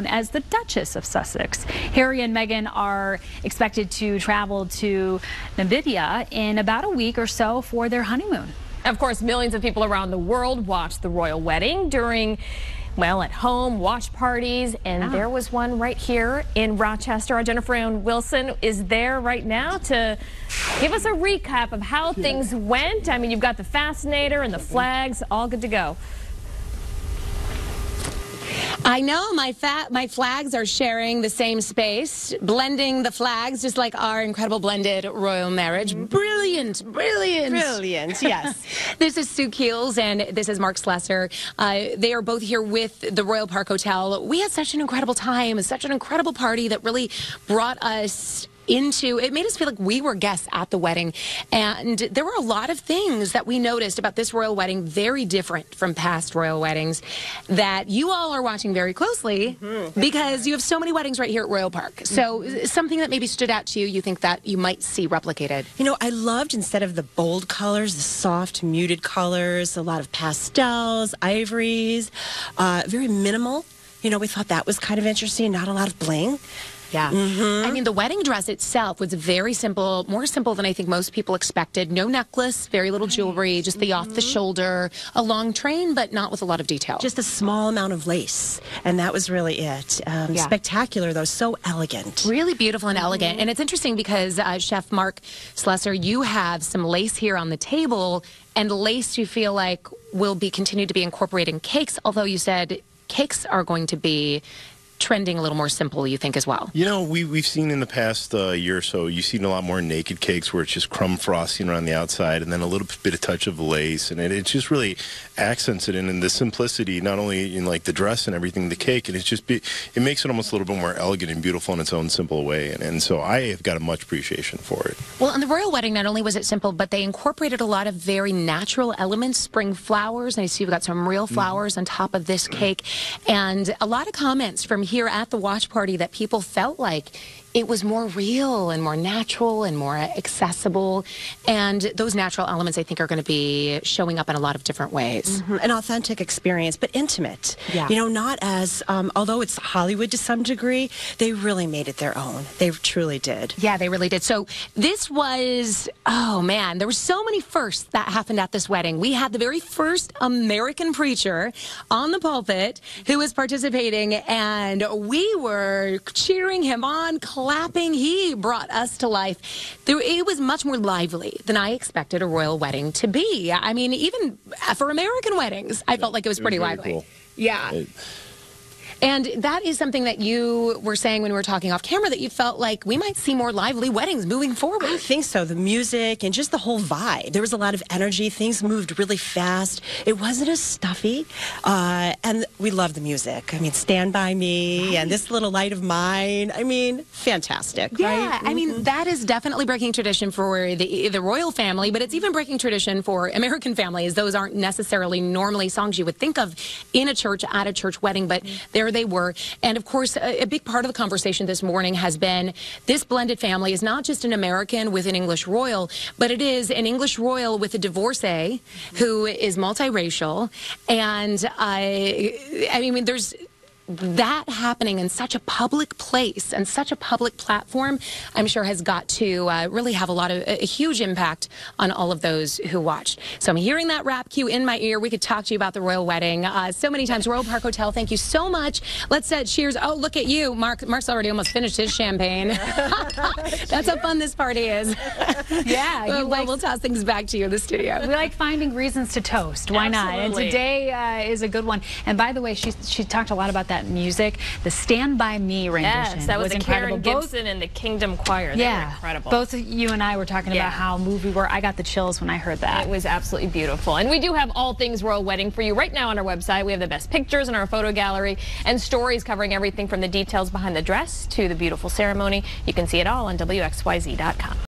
as the Duchess of Sussex. Harry and Meghan are expected to travel to Namibia in about a week or so for their honeymoon. Of course, millions of people around the world watched the royal wedding during, well, at home, watch parties, and there was one right here in Rochester. Our Jennifer Wilson is there right now to give us a recap of how things went. I mean, you've got the fascinator and the flags, all good to go. I know my flags are sharing the same space, blending the flags just like our incredible blended royal marriage. Brilliant, brilliant. Brilliant, yes. This is Sue Keels and this is Mark Slesser. They are both here with the Royal Park Hotel. We had such an incredible time, such an incredible party that really brought us it made us feel like we were guests at the wedding. And there were a lot of things that we noticed about this royal wedding, very different from past royal weddings, that you all are watching very closely because you have so many weddings right here at Royal Park. So something that maybe stood out to you, you think that you might see replicated? You know, I loved, instead of the bold colors, the soft, muted colors, a lot of pastels, ivories, very minimal. You know, we thought that was kind of interesting, not a lot of bling. Yeah. I mean, the wedding dress itself was very simple, more simple than I think most people expected. No necklace, very little jewelry, just the off-the-shoulder, a long train, but not with a lot of detail. Just a small amount of lace, and that was really it. Spectacular, though, so elegant. Really beautiful and elegant. And it's interesting because, Chef Mark Slesser, you have some lace here on the table, and lace you feel like will be continued to be incorporated in cakes, although you said cakes are going to be trending a little more simple, you think, as well? You know, we've seen in the past year or so, you've seen a lot more naked cakes where it's just crumb frosting around the outside and then a little bit of touch of lace, and it just really accents it in the simplicity, not only in like the dress and everything, the cake, and it makes it almost a little bit more elegant and beautiful in its own simple way, and so I have got a much appreciation for it. Well, in the royal wedding, not only was it simple, but they incorporated a lot of very natural elements, spring flowers, and I see you've got some real flowers on top of this cake, and a lot of comments from here at the watch party that people felt like it was more real and more natural and more accessible. And those natural elements, I think, are going to be showing up in a lot of different ways. An authentic experience, but intimate. Yeah. You know, not as, although it's Hollywood to some degree, they really made it their own. They truly did. Yeah, they really did. So this was, oh man, there were so many firsts that happened at this wedding. We had the very first American preacher on the pulpit who was participating, and we were cheering him on, clapping. He brought us to life. It was much more lively than I expected a royal wedding to be. I mean, even for American weddings, I felt like it was pretty lively. Cool. Yeah. And that is something that you were saying when we were talking off camera, that you felt like we might see more lively weddings moving forward. I think so. The music and just the whole vibe. There was a lot of energy. Things moved really fast. It wasn't as stuffy. And we love the music. I mean, Stand By Me and This Little Light of Mine. I mean, fantastic, yeah, right? I mean, that is definitely breaking tradition for the royal family, but it's even breaking tradition for American families. Those aren't necessarily normally songs you would think of in a church, at a church wedding, but there they were. And of course, a big part of the conversation this morning has been this blended family is not just an American with an English royal, but it is an English royal with a divorcee who is multiracial. And I mean, there's that happening in such a public place and such a public platform, I'm sure has got to really have a huge impact on all of those who watched. So I'm hearing that rap cue in my ear. We could talk to you about the royal wedding so many times. Royal Park Hotel, thank you so much. Let's cheers. Oh, look at you. Mark's already almost finished his champagne. That's how fun this party is. Yeah. We'll toss things back to you in the studio. We like finding reasons to toast. Why not? And today is a good one. And by the way, she talked a lot about that music. The Stand By Me rendition. Yes, that was incredible. Karen Gibson and the Kingdom Choir. They were incredible. Both you and I were talking about how moved we were. I got the chills when I heard that. It was absolutely beautiful. And we do have all things royal wedding for you right now on our website. We have the best pictures in our photo gallery and stories covering everything from the details behind the dress to the beautiful ceremony. You can see it all on WXYZ.com.